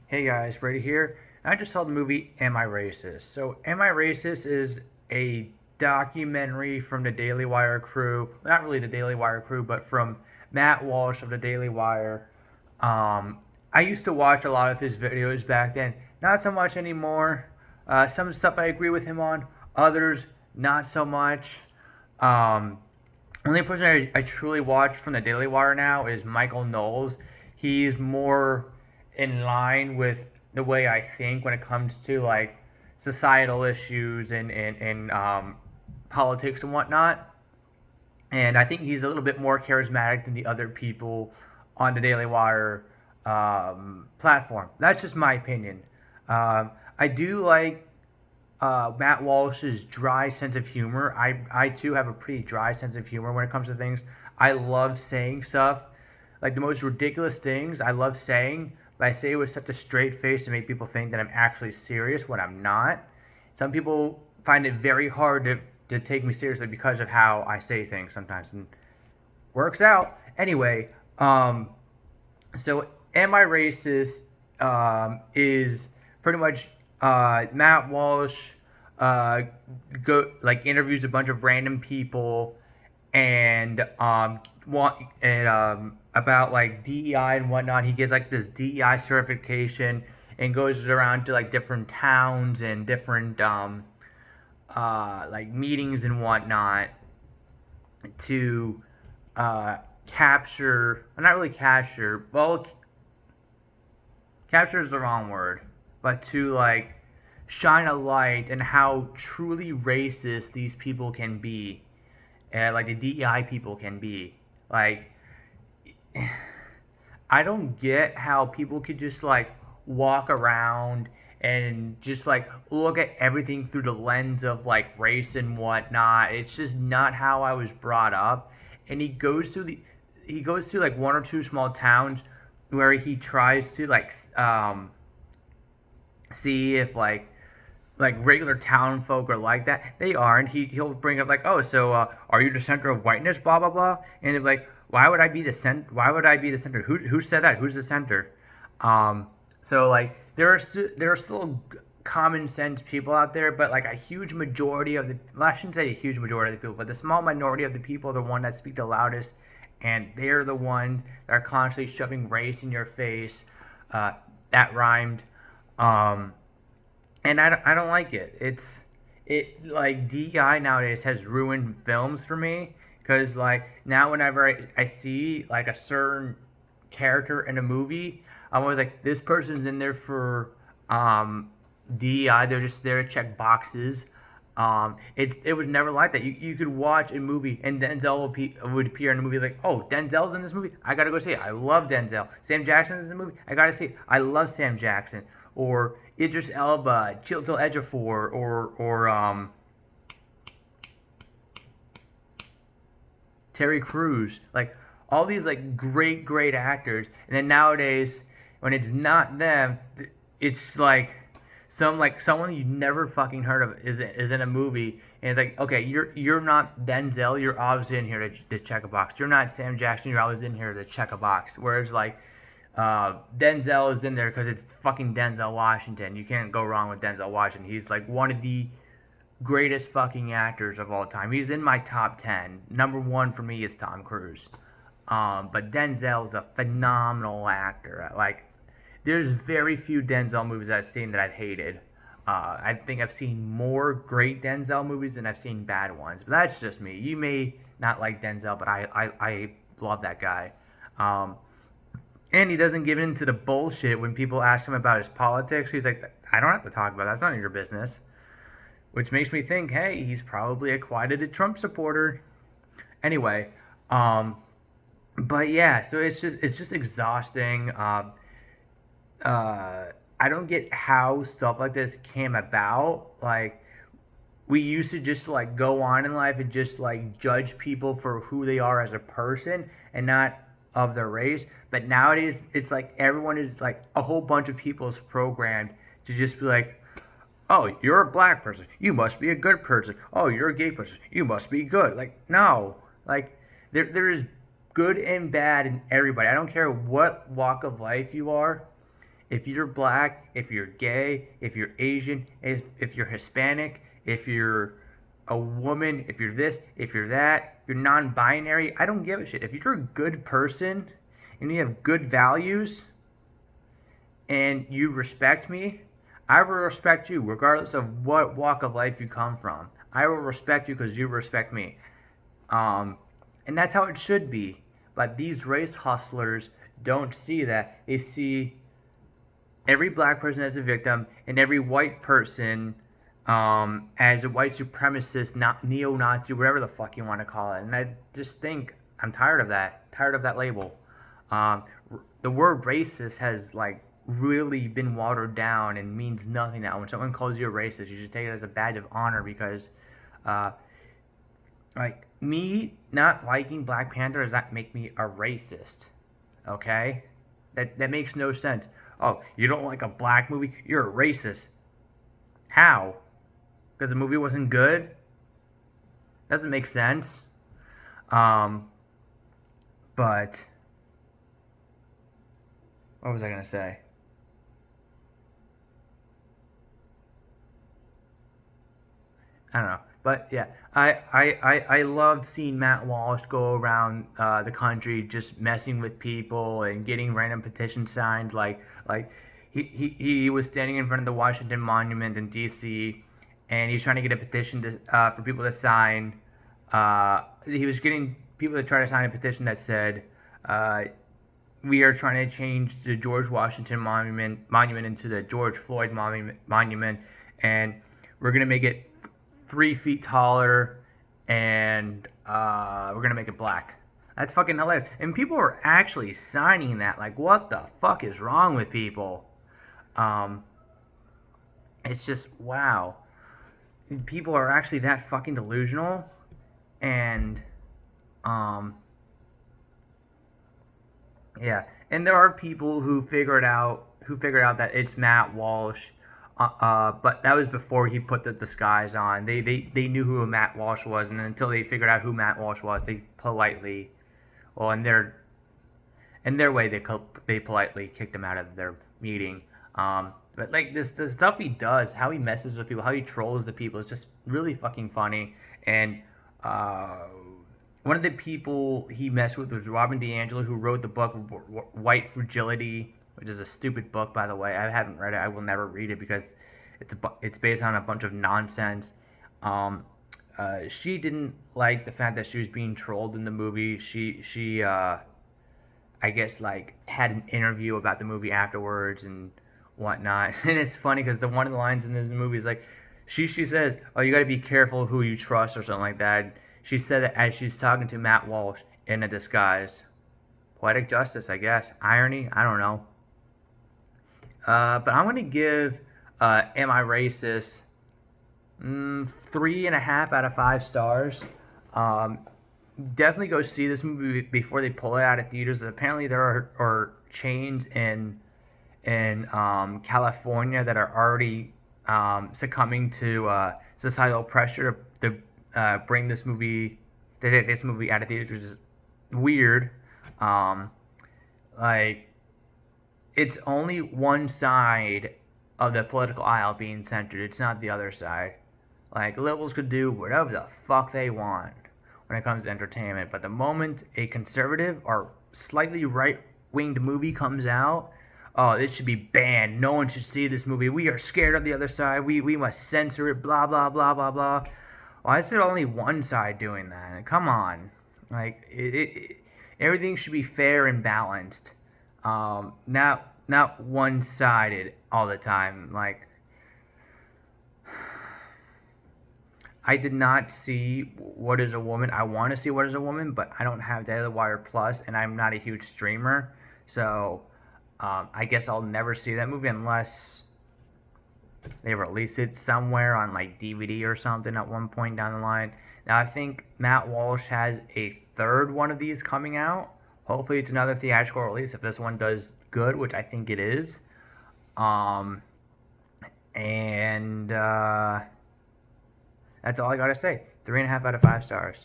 Hey guys, Brady here. I just saw the movie Am I Racist? So, Am I Racist is a documentary from the Daily Wire crew. Not really the Daily Wire crew, but from Matt Walsh of the Daily Wire. Um, I used to watch a lot of his videos back then. Not so much anymore. Some stuff I agree with him on, others not so much. Um, only person I truly watch from the Daily Wire now is Michael Knowles. He's more in line with the way I think when it comes to like societal issues and politics and whatnot. And I think he's a little bit more charismatic than the other people on the Daily Wire platform. That's just my opinion. I do like Matt Walsh's dry sense of humor. I too have a pretty dry sense of humor when it comes to things. I love saying stuff, like the most ridiculous things. I love saying, but I say it with such a straight face to make people think that I'm actually serious when I'm not. Some people find it very hard to take me seriously because of how I say things sometimes, and works out anyway. So Am I Racist is pretty much Matt Walsh uh, go like interviews a bunch of random people and about like DEI and whatnot. He gets like this DEI certification and goes around to like different towns and different like meetings and whatnot to capture, not really capture, well, capture is the wrong word, but to like shine a light on how truly racist these people can be, and like the DEI people can be. Like, I don't get how people could just like walk around and just like look at everything through the lens of like race and whatnot. It's just not how I was brought up. And he goes to like one or two small towns where he tries to like see if like regular town folk are like that. They aren't. He'll bring up like, oh, so are you the center of whiteness? Blah blah blah. And if like, why would I be the center? Why would I be the center? Who said that? Who's the center? So like there are still common sense people out there, but like a huge majority of the, well, I shouldn't say a huge majority of the people, but the small minority of the people are the one that speak the loudest, and they're the ones that are constantly shoving race in your face. That rhymed. Um, and I don't like it. It like DEI nowadays has ruined films for me because like now whenever I see like a certain character in a movie, I'm always like, this person's in there for DEI. They're just there to check boxes. It was never like that. You could watch a movie and would appear in a movie like, oh, Denzel's in this movie. I gotta go see it. I love Denzel. Sam Jackson's in the movie. I gotta see it. I love Sam Jackson. Or Idris Elba, Chiwetel Ejiofor, or Terry Crews. Like all these like great actors. And then nowadays, when it's not them, it's like someone you never fucking heard of is in a movie, and it's like, okay, you're not Denzel, you're obviously in here to check a box. You're not Sam Jackson, you're always in here to check a box. Whereas like Denzel is in there because it's fucking Denzel Washington. You can't go wrong with Denzel Washington. He's like one of the greatest fucking actors of all time. He's in my top 10. Number one for me is Tom Cruise. But Denzel is a phenomenal actor. Like, there's very few Denzel movies I've seen that I've hated. I think I've seen more great Denzel movies than I've seen bad ones. But that's just me. You may not like Denzel, but I love that guy. Um, and he doesn't give in to the bullshit when people ask him about his politics. He's like, I don't have to talk about that. That's none of your business. Which makes me think, hey, he's probably a quieted Trump supporter. Anyway, but yeah, so it's just exhausting. I don't get how stuff like this came about. Like, we used to just like go on in life and just like judge people for who they are as a person and not of their race. But nowadays, it's like everyone is like, a whole bunch of people is programmed to just be like, oh, you're a black person, you must be a good person. Oh, you're a gay person, you must be good. Like, no, like there is good and bad in everybody. I don't care what walk of life you are. If you're black, if you're gay, if you're Asian, if you're Hispanic, if you're a woman, if you're this, if you're that, if you're non-binary, I don't give a shit. If you're a good person and you have good values and you respect me, I will respect you regardless of what walk of life you come from. I will respect you because you respect me. Um, and that's how it should be. But these race hustlers don't see that. They see every black person as a victim and every white person as a white supremacist, not neo-Nazi, whatever the fuck you want to call it. And I just think I'm tired of that. Tired of that label. Um, the word racist has like really been watered down and means nothing now. When someone calls you a racist, you should take it as a badge of honor because, uh, like me not liking Black Panther does not make me a racist. Okay, that makes no sense. Oh, you don't like a black movie? You're a racist. How? Because the movie wasn't good? Doesn't make sense. Um, but what was I gonna say? I don't know. But yeah, I loved seeing Matt Walsh go around the country just messing with people and getting random petitions signed. Like he was standing in front of the Washington Monument in D.C. and he's trying to get a petition for people to sign. He was getting people to try to sign a petition that said, uh, "We are trying to change the George Washington monument into the George Floyd monument, and we're gonna make it 3 feet taller, and we're gonna make it black." That's fucking hilarious. And people are actually signing that. Like, what the fuck is wrong with people? Um, it's just wow. People are actually that fucking delusional, and um, yeah. And there are people who figured out that it's Matt Walsh. But that was before he put the disguise on. They knew who Matt Walsh was, and until they figured out who Matt Walsh was, they politely, well, in their way, they politely kicked him out of their meeting. But like this, the stuff he does, how he messes with people, how he trolls the people, is just really fucking funny. And uh, one of the people he messed with was Robin DiAngelo, who wrote the book White Fragility, which is a stupid book, by the way. I haven't read it. I will never read it because it's based on a bunch of nonsense. Um, she didn't like the fact that she was being trolled in the movie. She I guess like had an interview about the movie afterwards and whatnot. And it's funny because the one of the lines in this movie is like, she says, "Oh, you got to be careful who you trust" or something like that. She said it as she's talking to Matt Walsh in a disguise. Poetic justice, I guess. Irony, I don't know. But I'm gonna give Am I Racist 3.5 out of 5 stars. Um, Definitely go see this movie before they pull it out of theaters. Apparently, there are chains in California that are already succumbing to societal pressure to bring this movie out of theaters, which is weird. Um, like it's only one side of the political aisle being censored. It's not the other side. Like liberals could do whatever the fuck they want when it comes to entertainment, but the moment a conservative or slightly right-winged movie comes out, oh, this should be banned. No one should see this movie. We are scared of the other side. We must censor it. Blah blah blah blah blah. Why is there only one side doing that? Come on, like everything should be fair and balanced. Not one-sided all the time. Like I did not see What Is a Woman. I want to see What Is a Woman, but I don't have Daily Wire Plus, and I'm not a huge streamer, so I guess I'll never see that movie unless they release it somewhere on like DVD or something at one point down the line. Now I think Matt Walsh has a third one of these coming out. Hopefully it's another theatrical release if this one does good, which I think it is. Um, and that's all I gotta say. 3.5 out of 5 stars.